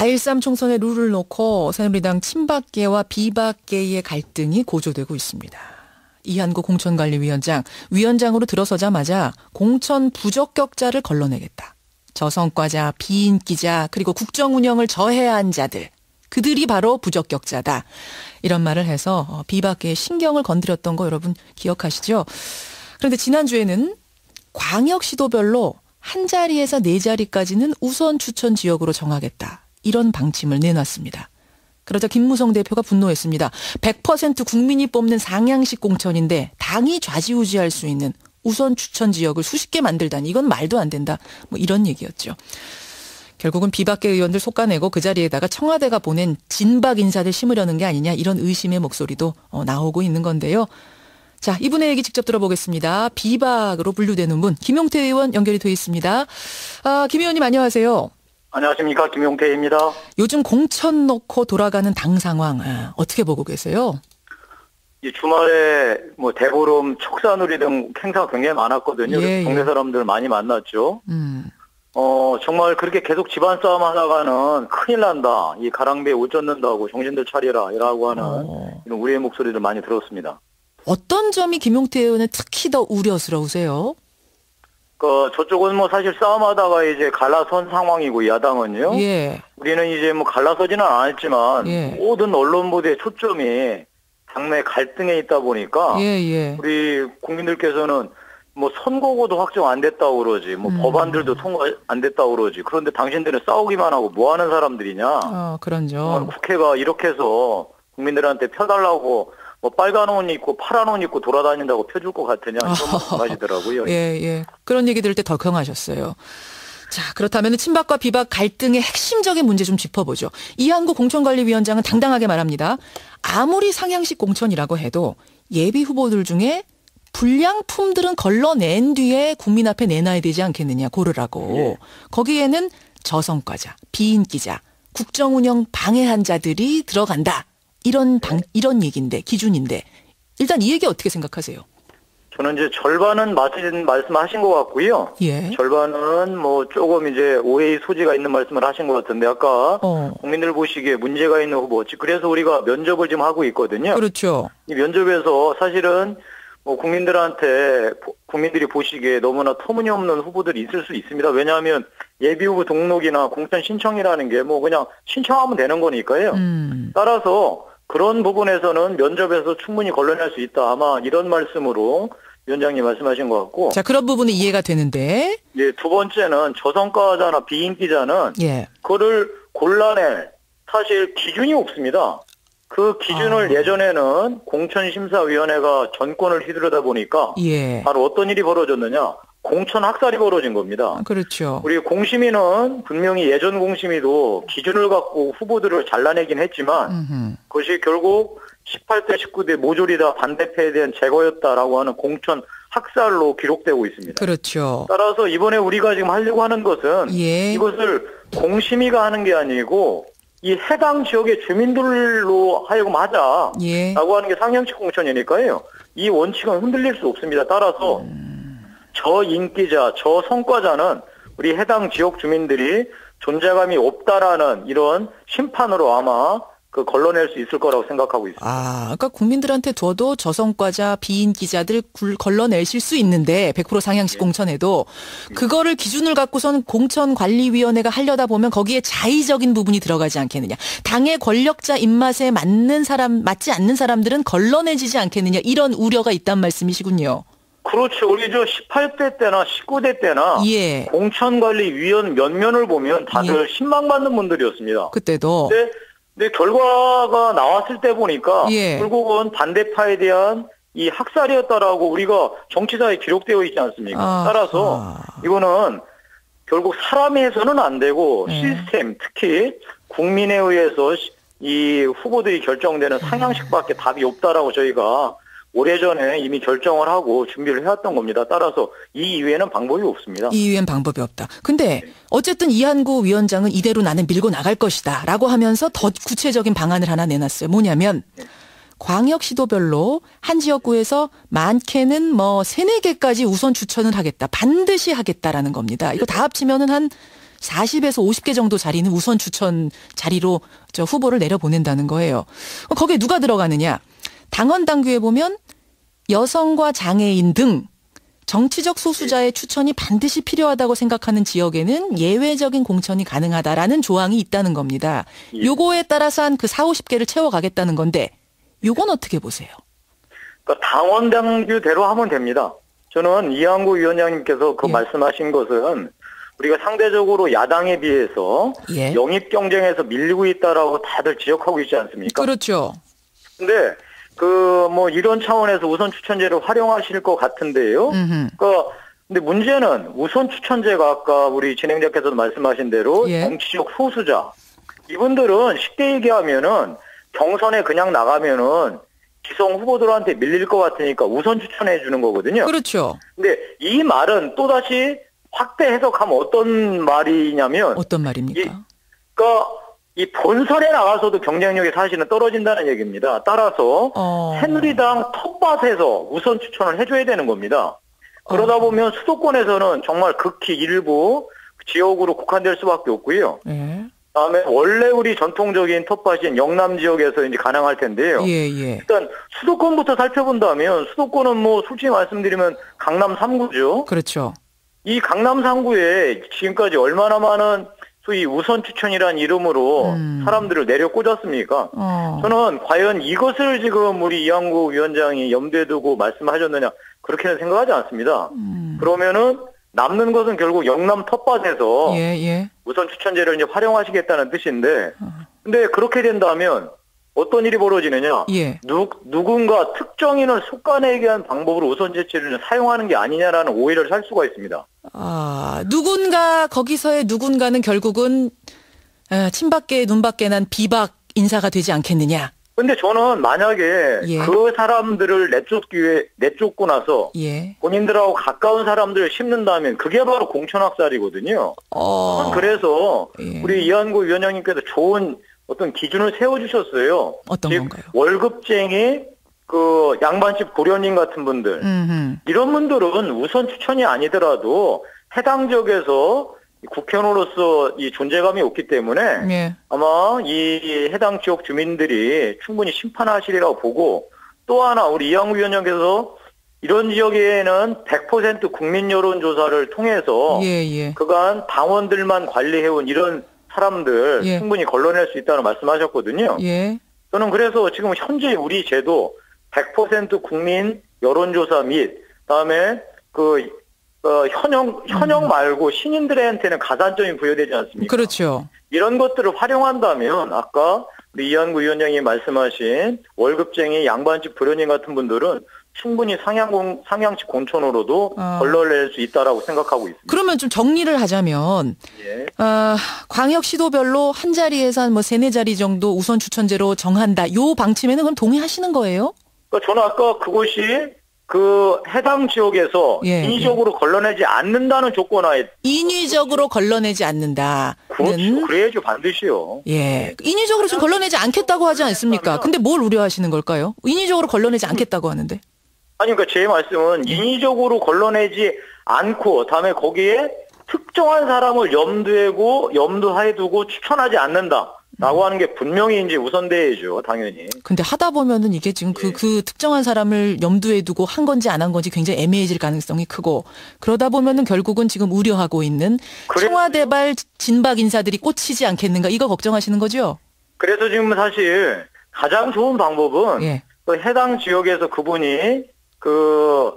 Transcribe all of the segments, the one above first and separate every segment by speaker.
Speaker 1: 4.13 총선의 룰을 놓고 새누리당 친박계와 비박계의 갈등이 고조되고 있습니다. 이한구 공천관리위원장, 위원장으로 들어서자마자 공천 부적격자를 걸러내겠다. 저성과자, 비인기자, 그리고 국정 운영을 저해한 자들, 그들이 바로 부적격자다. 이런 말을 해서 비박계의 신경을 건드렸던 거 여러분 기억하시죠? 그런데 지난주에는 광역시도별로 한 자리에서 네 자리까지는 우선 추천 지역으로 정하겠다. 이런 방침을 내놨습니다. 그러자 김무성 대표가 분노했습니다. 100% 국민이 뽑는 상향식 공천인데 당이 좌지우지할 수 있는 우선 추천 지역을 수십 개 만들다니 이건 말도 안 된다. 뭐 이런 얘기였죠. 결국은 비박계 의원들 솎아내고 그 자리에다가 청와대가 보낸 진박 인사들 심으려는 게 아니냐 이런 의심의 목소리도 나오고 있는 건데요. 자, 이분의 얘기 직접 들어보겠습니다. 비박으로 분류되는 분 김용태 의원 연결이 돼 있습니다. 김 의원님 안녕하세요.
Speaker 2: 안녕하십니까, 김용태입니다.
Speaker 1: 요즘 공천 놓고 돌아가는 당 상황 어떻게 보고 계세요?
Speaker 2: 이 주말에 대보름, 촉사누리 등 행사가 굉장히 많았거든요.
Speaker 1: 예,
Speaker 2: 동네
Speaker 1: 예.
Speaker 2: 사람들 많이 만났죠. 정말 그렇게 계속 집안 싸움 하다가는 큰일 난다. 이 가랑비에 옷 젖는다고 정신들 차리라라고 하는 이런 우리의 목소리를 많이 들었습니다.
Speaker 1: 어떤 점이 김용태 의원은 특히 더 우려스러우세요?
Speaker 2: 저쪽은 사실 싸움하다가 이제 갈라선 상황이고 야당은요.
Speaker 1: 예.
Speaker 2: 우리는 이제 갈라서지는 않았지만
Speaker 1: 예.
Speaker 2: 모든 언론 보도의 초점이 당내 갈등에 있다 보니까
Speaker 1: 예.
Speaker 2: 우리 국민들께서는 선거구도 확정 안 됐다고 그러지, 법안들도 통과 안 됐다고 그러지. 그런데 당신들은 싸우기만 하고 뭐 하는 사람들이냐.
Speaker 1: 그런 점.
Speaker 2: 국회가 이렇게 해서 국민들한테 펴달라고 빨간 옷 입고 파란 옷 입고 돌아다닌다고 펴줄 것 같으냐 이런 말씀하시더라고요.
Speaker 1: 예. 그런 얘기 들을 때 덜컹하셨어요. 자, 그렇다면 친박과 비박 갈등의 핵심적인 문제 좀 짚어보죠. 이한구 공천관리위원장은 당당하게 말합니다. 아무리 상향식 공천이라고 해도 예비 후보들 중에 불량품들은 걸러낸 뒤에 국민 앞에 내놔야 되지 않겠느냐 고르라고.
Speaker 2: 예.
Speaker 1: 거기에는 저성과자, 비인기자, 국정운영 방해한 자들이 들어간다. 이런 얘기인데, 기준인데. 일단 이 얘기 어떻게 생각하세요?
Speaker 2: 저는 이제 절반은 맞은 말씀하신 것 같고요.
Speaker 1: 예.
Speaker 2: 절반은 조금 이제 오해의 소지가 있는 말씀을 하신 것 같은데 아까 국민들 보시기에 문제가 있는 후보, 그래서 우리가 면접을 지금 하고 있거든요.
Speaker 1: 그렇죠.
Speaker 2: 이 면접에서 사실은 국민들이 보시기에 너무나 터무니없는 후보들이 있을 수 있습니다. 왜냐하면 예비후보 등록이나 공천 신청이라는 게 그냥 신청하면 되는 거니까요. 따라서 그런 부분에서는 면접에서 충분히 걸러낼 수 있다. 아마 이런 말씀으로 위원장님 말씀하신 것 같고.
Speaker 1: 자, 그런 부분은 이해가 되는데.
Speaker 2: 예, 두 번째는 저성과자나 비인기자는 그거를 골라낼 사실 기준이 없습니다. 그 기준을 예전에는 공천심사위원회가 전권을 휘두르다 보니까 바로 어떤 일이 벌어졌느냐. 공천 학살이 벌어진 겁니다.
Speaker 1: 그렇죠.
Speaker 2: 우리 공심위는 분명히 예전 공심위도 기준을 갖고 후보들을 잘라내긴 했지만 그것이 결국 18대 19대 모조리 다 반대패에 대한 제거였다라고 하는 공천 학살로 기록되고 있습니다.
Speaker 1: 그렇죠.
Speaker 2: 따라서 이번에 우리가 지금 하려고 하는 것은 이것을 공심위가 하는 게 아니고 이 해당 지역의 주민들로 하여금 하자라고 하는 게 상향식 공천이니까요. 이 원칙은 흔들릴 수 없습니다. 따라서 저인기자, 저성과자는 우리 해당 지역 주민들이 존재감이 없다라는 이런 심판으로 아마 걸러낼 수 있을 거라고 생각하고 있습니다.
Speaker 1: 그러니까 국민들한테 둬도 저성과자, 비인기자들 걸러내실 수 있는데 100% 상향식 공천에도 그거를 기준을 갖고선 공천관리위원회가 하려다 보면 거기에 자의적인 부분이 들어가지 않겠느냐. 당의 권력자 입맛에 맞지 않는 사람들은 걸러내지지 않겠느냐. 이런 우려가 있단 말씀이시군요.
Speaker 2: 그렇죠. 우리 18대 때나 19대 때나 공천관리위원 면면을 보면 다들 신망받는 분들이었습니다.
Speaker 1: 그때도.
Speaker 2: 근데 결과가 나왔을 때 보니까 결국은 반대파에 대한 이 학살이었다라고 우리가 정치사에 기록되어 있지 않습니까? 따라서 이거는 결국 사람이 해서는 안 되고 시스템, 특히 국민에 의해서 이 후보들이 결정되는 상향식밖에 답이 없다라고 저희가 오래전에 이미 결정을 하고 준비를 해왔던 겁니다. 따라서 이 이외에는 방법이 없습니다.
Speaker 1: 이 이외엔 방법이 없다. 근데 어쨌든 이한구 위원장은 이대로 나는 밀고 나갈 것이다 라고 하면서 더 구체적인 방안을 하나 내놨어요. 뭐냐면 광역시도별로 한 지역구에서 많게는 3-4개까지 우선 추천을 하겠다. 반드시 하겠다라는 겁니다. 이거 다 합치면은 한 40에서 50개 정도 자리는 우선 추천 자리로 후보를 내려보낸다는 거예요. 거기에 누가 들어가느냐? 당원 당규에 보면 여성과 장애인 등 정치적 소수자의 추천이 반드시 필요하다고 생각하는 지역에는 예외적인 공천이 가능하다라는 조항이 있다는 겁니다. 요거에 따라서 한 그 40, 50개를 채워가겠다는 건데 요건 어떻게 보세요?
Speaker 2: 그러니까 당원 당규대로 하면 됩니다. 저는 이한구 위원장님께서 말씀하신 것은 우리가 상대적으로 야당에 비해서 영입 경쟁에서 밀리고 있다라고 다들 지적하고 있지 않습니까?
Speaker 1: 그렇죠.
Speaker 2: 근데 이런 차원에서 우선 추천제를 활용하실 것 같은데요. 그러니까 근데 문제는 우선 추천제가 아까 우리 진행자께서도 말씀하신 대로 정치적 소수자 이분들은 쉽게 얘기하면은 경선에 그냥 나가면은 기성 후보들한테 밀릴 것 같으니까 우선 추천해 주는 거거든요.
Speaker 1: 그렇죠.
Speaker 2: 근데 이 말은 또다시 확대 해석하면 어떤 말이냐면
Speaker 1: 어떤 말입니까?
Speaker 2: 그러니까 이 본선에 나가서도 경쟁력이 사실은 떨어진다는 얘기입니다. 따라서 새누리당 텃밭에서 우선 추천을 해줘야 되는 겁니다. 그러다 보면 수도권에서는 정말 극히 일부 지역으로 국한될 수밖에 없고요. 그다음에 원래 우리 전통적인 텃밭인 영남 지역에서 이제 가능할 텐데요. 일단 수도권부터 살펴본다면 수도권은 솔직히 말씀드리면 강남 3구죠.
Speaker 1: 그렇죠.
Speaker 2: 이 강남 3구에 지금까지 얼마나 많은 소위 우선 추천이란 이름으로 사람들을 내려 꽂았습니까? 저는 과연 이것을 지금 우리 이한구 위원장이 염두에 두고 말씀하셨느냐 그렇게는 생각하지 않습니다. 그러면은 남는 것은 결국 영남 텃밭에서 우선 추천제를 이제 활용하시겠다는 뜻인데, 근데 그렇게 된다면 어떤 일이 벌어지느냐? 누군가 특정인을 속아내기 위한 방법으로 우선 제치를 사용하는 게 아니냐라는 오해를 살 수가 있습니다.
Speaker 1: 누군가 거기서의 누군가는 결국은 친박계 눈밖에 난 비박 인사가 되지 않겠느냐?
Speaker 2: 근데 저는 만약에 그 사람들을 내쫓고 나서 본인들하고 가까운 사람들을 심는다면 그게 바로 공천학살이거든요. 그래서 우리 이한구 위원장님께서 좋은 어떤 기준을 세워주셨어요.
Speaker 1: 어떤 건가요?
Speaker 2: 월급쟁이 그 양반집 고려님 같은 분들 이런 분들은 우선 추천이 아니더라도 해당 지역에서 국회의원으로서 이 존재감이 없기 때문에 아마 이 해당 지역 주민들이 충분히 심판하시리라고 보고 또 하나 우리 이한구 위원장께서 이런 지역에는 100% 국민 여론조사를 통해서 그간 당원들만 관리해온 이런 사람들 충분히 걸러낼 수 있다는 말씀하셨거든요. 저는 그래서 지금 현재 우리 제도 100% 국민 여론조사 및 그다음에 현역 말고 신인들한테는 가산점이 부여되지 않습니까?
Speaker 1: 그렇죠.
Speaker 2: 이런 것들을 활용한다면 아까 우리 이한구 위원장이 말씀하신 월급쟁이 양반집 도련님 같은 분들은 충분히 상향식 공천으로도 걸러낼 수 있다라고 생각하고 있습니다.
Speaker 1: 그러면 좀 정리를 하자면 광역시도별로 한 자리에서 한 3-4자리 정도 우선 추천제로 정한다. 요 방침에는 그럼 동의하시는 거예요?
Speaker 2: 그러니까 저는 아까 그것이 그 해당 지역에서 인위적으로 걸러내지 않는다는 조건하에
Speaker 1: 인위적으로 걸러내지 않는다.
Speaker 2: 그렇죠. 그래야죠 반드시요.
Speaker 1: 인위적으로 지금 걸러내지 않겠다고 하지 않습니까? 근데 뭘 우려하시는 걸까요? 인위적으로 걸러내지 않겠다고 하는데. 아니
Speaker 2: 그러니까 제 말씀은 인위적으로 걸러내지 않고 다음에 거기에 특정한 사람을 염두하에 두고 추천하지 않는다. 라고 하는 게 분명히 이제 우선돼야죠, 당연히. 근데 하다 보면은 이게 지금 그 특정한 사람을 염두에 두고 한 건지 안 한 건지 굉장히 애매해질 가능성이 크고 그러다 보면은 결국은 지금 우려하고 있는 청와대발 진박 인사들이 꽂히지 않겠는가 이거 걱정하시는 거죠? 그래서 지금 사실 가장 좋은 방법은 그 해당 지역에서 그분이 그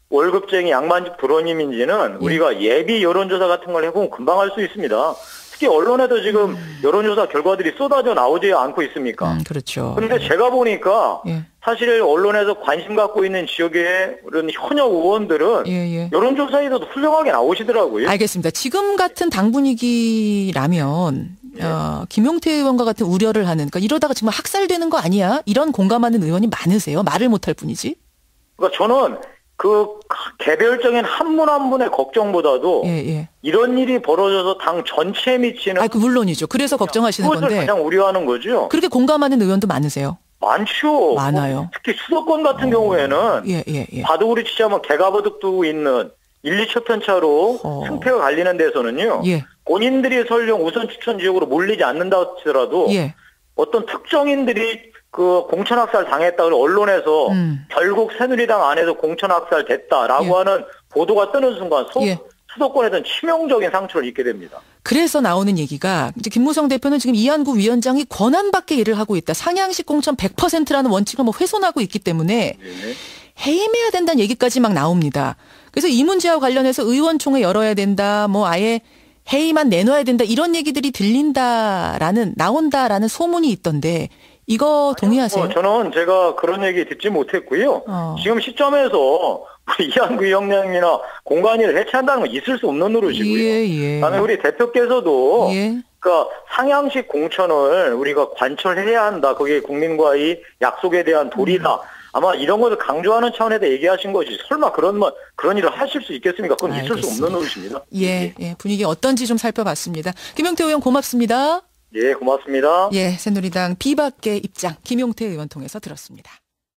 Speaker 2: 월급쟁이 양반집 도로님인지는 우리가 예비 여론조사 같은 걸 해보면 금방 알 수 있습니다. 특히 언론에도 지금 여론조사 결과들이 쏟아져 나오지 않고 있습니까? 그렇죠. 그런데 제가 보니까 사실 언론에서 관심 갖고 있는 지역의 그런 현역 의원들은 여론조사에서도 훌륭하게 나오시더라고요. 알겠습니다. 지금 같은 당 분위기라면 김용태 의원과 같은 우려를 하는 그러니까 이러다가 정말 학살되는 거 아니야? 이런 공감하는 의원이 많으세요? 말을 못할 뿐이지? 그러니까 저는 그 개별적인 한 분 한 분의 걱정보다도 이런 일이 벌어져서 당 전체에 미치는 그 물론이죠. 그래서 걱정하시는 건데 그것을 가장 우려하는 거죠. 그렇게 공감하는 의원도 많으세요? 많죠. 많아요. 특히 수도권 같은 경우에는 바둑으로 치자면 개가바둑 두고 있는 1, 2초 편차로 승패가 갈리는 데서는요. 본인들이 설령 우선 추천 지역으로 몰리지 않는다 하더라도
Speaker 1: 예.
Speaker 2: 어떤 특정인들이 그 공천학살 당했다고 언론에서 결국 새누리당 안에서 공천학살 됐다라고
Speaker 1: 예.
Speaker 2: 하는 보도가 뜨는 순간
Speaker 1: 예.
Speaker 2: 수도권에서는 치명적인 상처를 입게 됩니다.
Speaker 1: 그래서 나오는 얘기가 이제 김무성 대표는 지금 이한구 위원장이 권한 밖의 일을 하고 있다. 상향식 공천 100%라는 원칙을 뭐 훼손하고 있기 때문에
Speaker 2: 네.
Speaker 1: 해임해야 된다는 얘기까지 막 나옵니다. 그래서 이 문제와 관련해서 의원총회 열어야 된다. 뭐 아예 해임안 내놔야 된다. 이런 얘기들이 나온다라는 소문이 있던데 이거 동의하세요?
Speaker 2: 저는 제가 그런 얘기 듣지 못했고요. 지금 시점에서 우리 이한구 위원장이나 공관위를 해체한다는 건 있을 수 없는 노릇이고요.
Speaker 1: 예.
Speaker 2: 다음에 우리 대표께서도
Speaker 1: 예.
Speaker 2: 그러니까 상향식 공천을 우리가 관철해야 한다. 그게 국민과의 약속에 대한 도리다. 아마 이런 것을 강조하는 차원에서 얘기하신 것이 설마 그런 일을 하실 수 있겠습니까? 그건
Speaker 1: 알겠습니다.
Speaker 2: 있을 수 없는 노릇입니다.
Speaker 1: 예. 분위기 어떤지 좀 살펴봤습니다. 김용태 의원 고맙습니다.
Speaker 2: 예, 고맙습니다.
Speaker 1: 예, 새누리당 비박계 입장 김용태 의원 통해서 들었습니다.